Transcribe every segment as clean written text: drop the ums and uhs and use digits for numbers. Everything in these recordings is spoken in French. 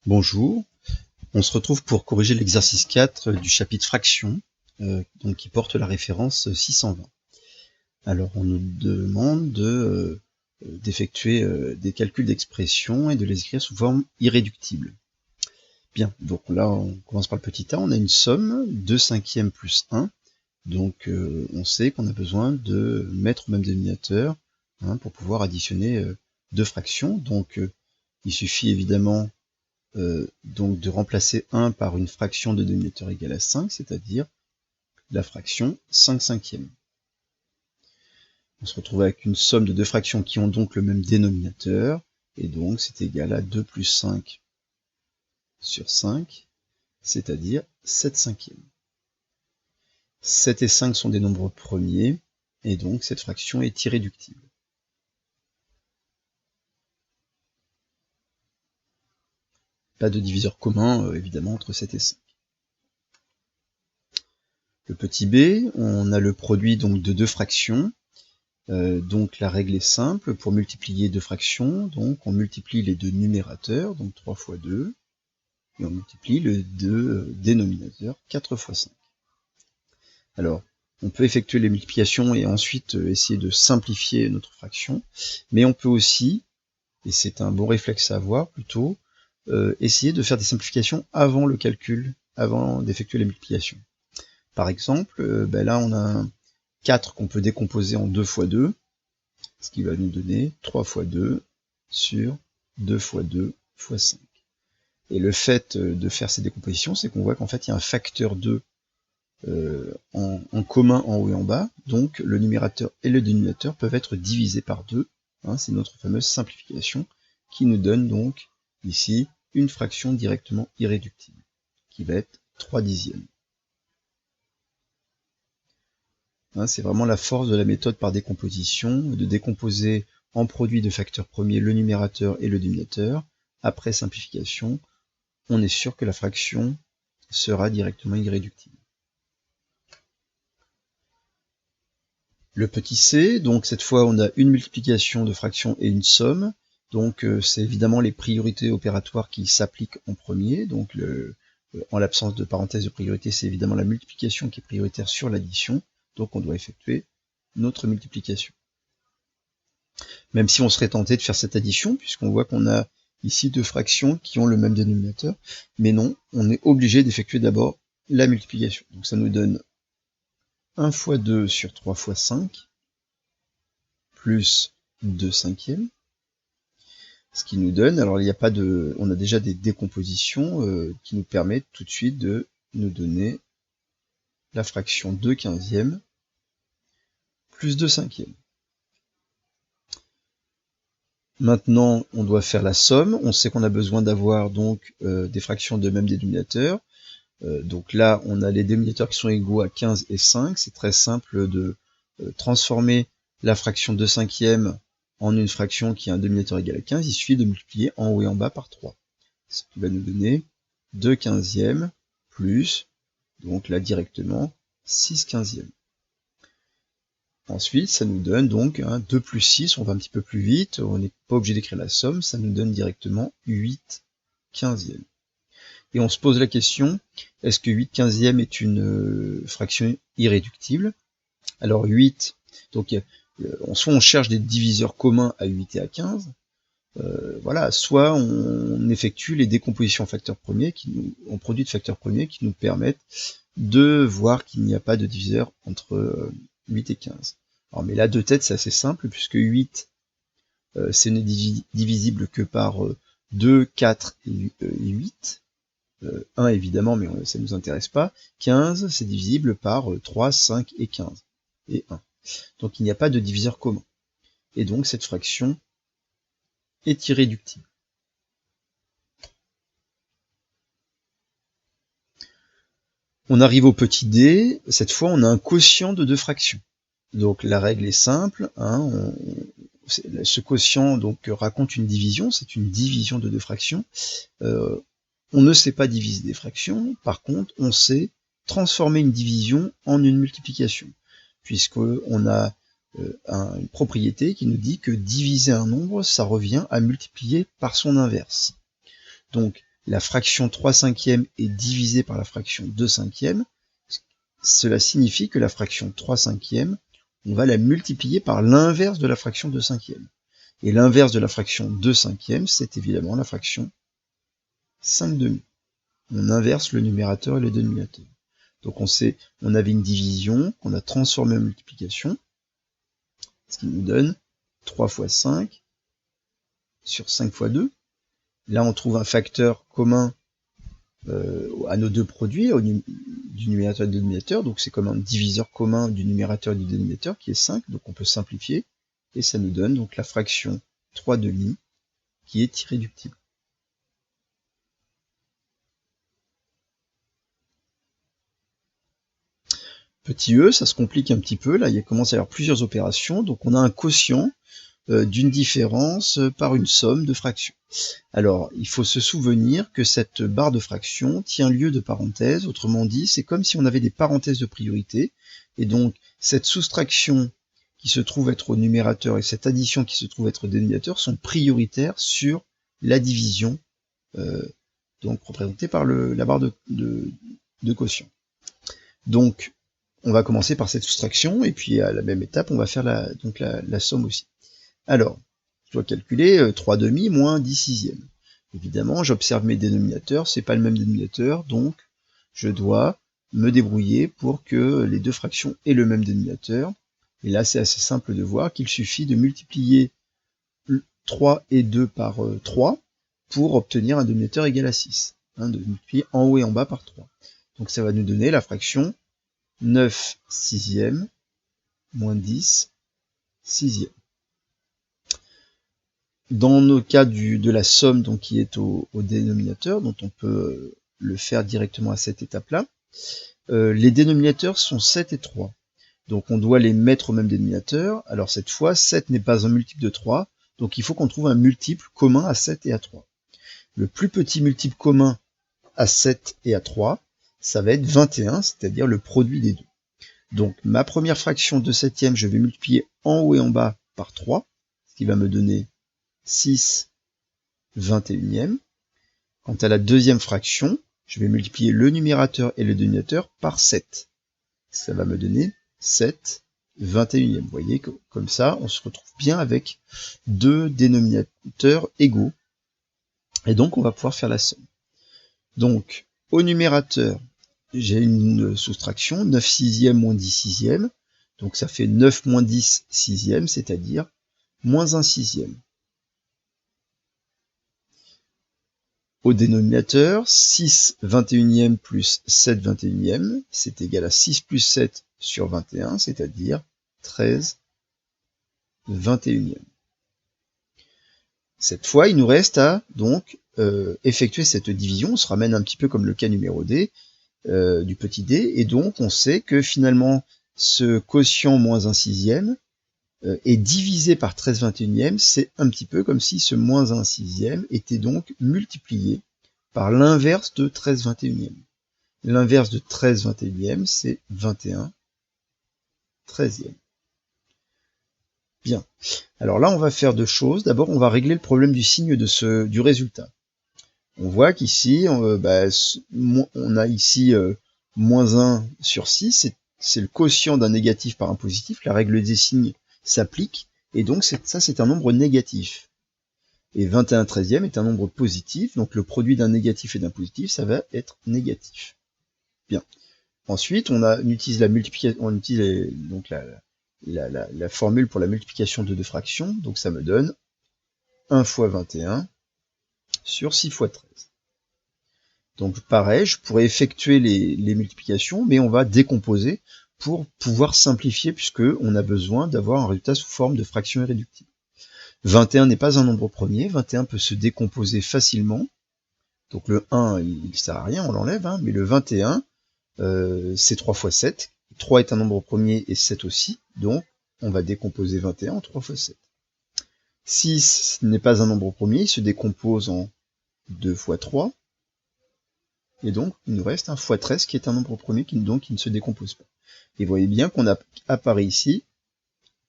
Bonjour, on se retrouve pour corriger l'exercice 4 du chapitre fraction, donc qui porte la référence 620. Alors on nous demande d'effectuer des calculs d'expression et de les écrire sous forme irréductible. Bien, donc là on commence par le petit a, on a une somme, 2/5 plus 1, donc on sait qu'on a besoin de mettre au même dénominateur pour pouvoir additionner deux fractions, donc il suffit évidemment donc de remplacer 1 par une fraction de dénominateur égale à 5, c'est-à-dire la fraction 5/5. On se retrouve avec une somme de deux fractions qui ont donc le même dénominateur, et donc c'est égal à 2 plus 5 sur 5, c'est-à-dire 7/5. 7 et 5 sont des nombres premiers, et donc cette fraction est irréductible. Pas de diviseur commun, évidemment, entre 7 et 5. Le petit b, on a le produit donc de deux fractions. Donc la règle est simple, pour multiplier deux fractions, donc on multiplie les deux numérateurs, donc 3 fois 2, et on multiplie les deux dénominateurs, 4 fois 5. Alors, on peut effectuer les multiplications et ensuite essayer de simplifier notre fraction, mais on peut aussi, et c'est un bon réflexe à avoir plutôt, essayer de faire des simplifications avant le calcul, avant d'effectuer les multiplications. Par exemple, là on a un 4 qu'on peut décomposer en 2 fois 2, ce qui va nous donner 3 fois 2 sur 2 fois 2 fois 5. Et le fait de faire ces décompositions, c'est qu'on voit qu'en fait il y a un facteur 2 en commun en haut et en bas, donc le numérateur et le dénominateur peuvent être divisés par 2, c'est notre fameuse simplification, qui nous donne donc ici une fraction directement irréductible, qui va être 3/10. C'est vraiment la force de la méthode par décomposition, de décomposer en produit de facteurs premiers le numérateur et le dénominateur. Après simplification, on est sûr que la fraction sera directement irréductible. Le petit c, donc cette fois on a une multiplication de fractions et une somme, donc c'est évidemment les priorités opératoires qui s'appliquent en premier, donc en l'absence de parenthèse de priorité, c'est évidemment la multiplication qui est prioritaire sur l'addition, donc on doit effectuer notre multiplication. Même si on serait tenté de faire cette addition, puisqu'on voit qu'on a ici deux fractions qui ont le même dénominateur, mais non, on est obligé d'effectuer d'abord la multiplication. Donc ça nous donne 1 fois 2 sur 3 fois 5, plus 2/5, ce qui nous donne, alors il n'y a pas de, on a déjà des décompositions qui nous permettent tout de suite de nous donner la fraction 2/15 plus 2/5. Maintenant, on doit faire la somme. On sait qu'on a besoin d'avoir donc des fractions de même dénominateur. Donc là, on a les dénominateurs qui sont égaux à 15 et 5. C'est très simple de transformer la fraction 2/5 en une fraction qui a un dénominateur égal à 15. Il suffit de multiplier en haut et en bas par 3. Ce qui va nous donner 2/15 plus, donc là directement, 6/15. Ensuite, ça nous donne donc 2 plus 6, on va un petit peu plus vite, on n'est pas obligé d'écrire la somme, ça nous donne directement 8/15. Et on se pose la question, est-ce que 8/15 est une fraction irréductible? Alors 8, donc soit on cherche des diviseurs communs à 8 et à 15, voilà, soit on effectue les décompositions en facteurs premiers, en produits de facteurs premiers qui nous permettent de voir qu'il n'y a pas de diviseur entre 8 et 15. Alors, mais là, de tête, c'est assez simple, puisque 8, c'est n'est divisible que par 2, 4 et 8. 1, évidemment, mais ça ne nous intéresse pas. 15, c'est divisible par 3, 5 et 15. Et 1. Donc, il n'y a pas de diviseur commun. Et donc, cette fraction est irréductible. On arrive au petit d, cette fois on a un quotient de deux fractions. Donc la règle est simple, ce quotient donc raconte une division, c'est une division de deux fractions. On ne sait pas diviser des fractions, par contre on sait transformer une division en une multiplication, puisqu'on a une propriété qui nous dit que diviser un nombre, ça revient à multiplier par son inverse. Donc la fraction 3/5 est divisée par la fraction 2/5, cela signifie que la fraction 3/5, on va la multiplier par l'inverse de la fraction 2/5. Et l'inverse de la fraction 2/5, c'est évidemment la fraction 5/2. On inverse le numérateur et le dénominateur. Donc on avait une division qu'on a transformée en multiplication, ce qui nous donne 3 fois 5 sur 5 fois 2. Là, on trouve un facteur commun à nos deux produits, du numérateur et du dénominateur. Donc c'est comme un diviseur commun du numérateur et du dénominateur qui est 5. Donc on peut simplifier. Et ça nous donne donc la fraction 3/2 qui est irréductible. Petit e, ça se complique un petit peu. Là, il commence à y avoir plusieurs opérations. Donc on a un quotient d'une différence par une somme de fractions. Alors, il faut se souvenir que cette barre de fractions tient lieu de parenthèses. Autrement dit, c'est comme si on avait des parenthèses de priorité. Et donc, cette soustraction qui se trouve être au numérateur et cette addition qui se trouve être au dénominateur sont prioritaires sur la division, donc représentée par la barre de quotient. Donc, on va commencer par cette soustraction, et puis à la même étape, on va faire la somme aussi. Alors, je dois calculer 3/2 moins 10/6. Évidemment, j'observe mes dénominateurs, c'est pas le même dénominateur, donc je dois me débrouiller pour que les deux fractions aient le même dénominateur. Et là, c'est assez simple de voir qu'il suffit de multiplier 3 et 2 par 3 pour obtenir un dénominateur égal à 6. De multiplier en haut et en bas par 3. Donc ça va nous donner la fraction 9/6 moins 10/6. Dans le cas de la somme donc, qui est au dénominateur, dont on peut le faire directement à cette étape-là, les dénominateurs sont 7 et 3. Donc on doit les mettre au même dénominateur. Alors cette fois, 7 n'est pas un multiple de 3, donc il faut qu'on trouve un multiple commun à 7 et à 3. Le plus petit multiple commun à 7 et à 3, ça va être 21, c'est-à-dire le produit des deux. Donc ma première fraction de 7e, je vais multiplier en haut et en bas par 3, ce qui va me donner 6/21. Quant à la deuxième fraction, je vais multiplier le numérateur et le dénominateur par 7. Ça va me donner 7/21. Vous voyez que comme ça, on se retrouve bien avec deux dénominateurs égaux. Et donc, on va pouvoir faire la somme. Donc, au numérateur, j'ai une soustraction, 9/6 moins 10/6. Donc, ça fait 9 moins 10/6, c'est-à-dire moins 1/6. Au dénominateur, 6/21 plus 7/21, c'est égal à 6 plus 7 sur 21, c'est-à-dire 13/21. Cette fois, il nous reste à donc effectuer cette division. On se ramène un petit peu comme le cas numéro D, du petit d, et donc on sait que finalement ce quotient moins 1/6 est divisé par 13/21, c'est un petit peu comme si ce moins 1/6 était donc multiplié par l'inverse de 13/21. L'inverse de 13/21, c'est 21/13. Bien. Alors là, on va faire deux choses. D'abord, on va régler le problème du signe du résultat. On voit qu'ici, on a ici moins 1 sur 6, c'est le quotient d'un négatif par un positif. La règle des signes s'applique, et donc ça c'est un nombre négatif. Et 21/13 est un nombre positif, donc le produit d'un négatif et d'un positif, ça va être négatif. Bien. Ensuite, on utilise la multiplication, on utilise donc la formule pour la multiplication de deux fractions, donc ça me donne 1 fois 21 sur 6 fois 13. Donc pareil, je pourrais effectuer les multiplications, mais on va décomposer pour pouvoir simplifier, puisqu'on a besoin d'avoir un résultat sous forme de fraction irréductible. 21 n'est pas un nombre premier, 21 peut se décomposer facilement. Donc le 1, il ne sert à rien, on l'enlève, mais le 21, c'est 3 fois 7. 3 est un nombre premier et 7 aussi, donc on va décomposer 21 en 3 fois 7. 6 n'est pas un nombre premier, il se décompose en 2 fois 3. Et donc, il nous reste un fois 13 qui est un nombre premier qui ne se décompose pas. Et vous voyez bien qu'on a apparaît ici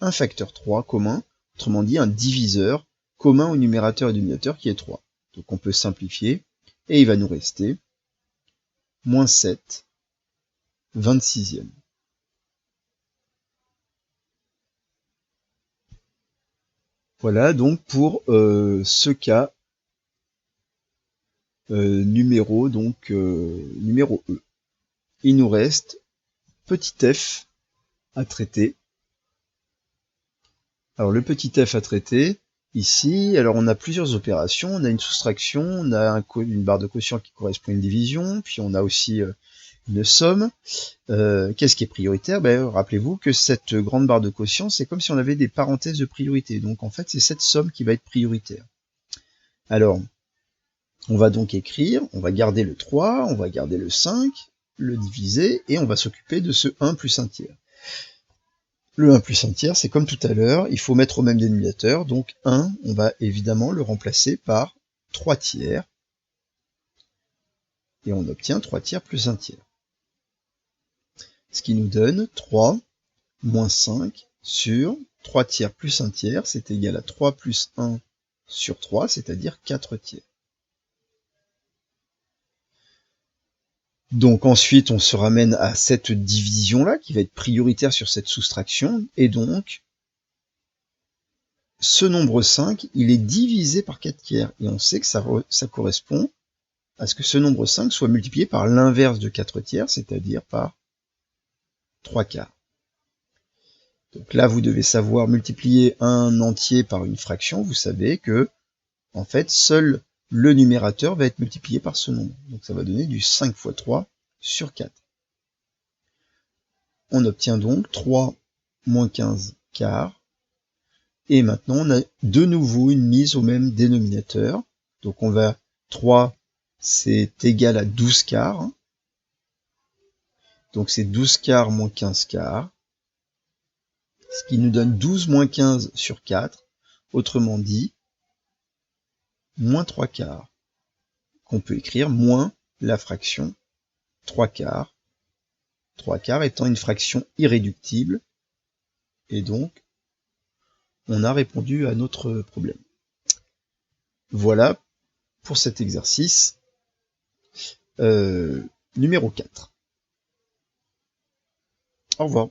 un facteur 3 commun, autrement dit un diviseur commun au numérateur et au dénominateur qui est 3. Donc on peut simplifier, et il va nous rester moins 7 26e. Voilà donc pour ce cas numéro E. Il nous reste petit f à traiter. Alors le petit f à traiter, ici, alors on a plusieurs opérations, on a une soustraction, on a une barre de quotient qui correspond à une division, puis on a aussi une somme. Qu'est-ce qui est prioritaire? Rappelez-vous que cette grande barre de quotient, c'est comme si on avait des parenthèses de priorité. Donc en fait, c'est cette somme qui va être prioritaire. Alors, on va donc écrire, on va garder le 3, on va garder le 5, le diviser, et on va s'occuper de ce 1 plus 1 tiers. Le 1 plus 1 tiers, c'est comme tout à l'heure, il faut mettre au même dénominateur, donc 1, on va évidemment le remplacer par 3 tiers, et on obtient 3 tiers plus 1 tiers. Ce qui nous donne 3 moins 5 sur 3 tiers plus 1 tiers, c'est égal à 3 plus 1 sur 3, c'est-à-dire 4 tiers. Donc ensuite, on se ramène à cette division-là, qui va être prioritaire sur cette soustraction, et donc, ce nombre 5, il est divisé par 4 tiers, et on sait que ça correspond à ce que ce nombre 5 soit multiplié par l'inverse de 4 tiers, c'est-à-dire par 3 quarts. Donc là, vous devez savoir multiplier un entier par une fraction, vous savez que, en fait, seul le numérateur va être multiplié par ce nombre. Donc ça va donner du 5 fois 3 sur 4. On obtient donc 3 moins 15 quarts. Et maintenant, on a de nouveau une mise au même dénominateur. Donc 3, c'est égal à 12 quarts. Donc c'est 12 quarts moins 15 quarts. Ce qui nous donne 12 moins 15 sur 4. Autrement dit, moins 3 quarts. Qu'on peut écrire moins la fraction 3 quarts. 3 quarts étant une fraction irréductible. Et donc, on a répondu à notre problème. Voilà pour cet exercice numéro 4. Au revoir.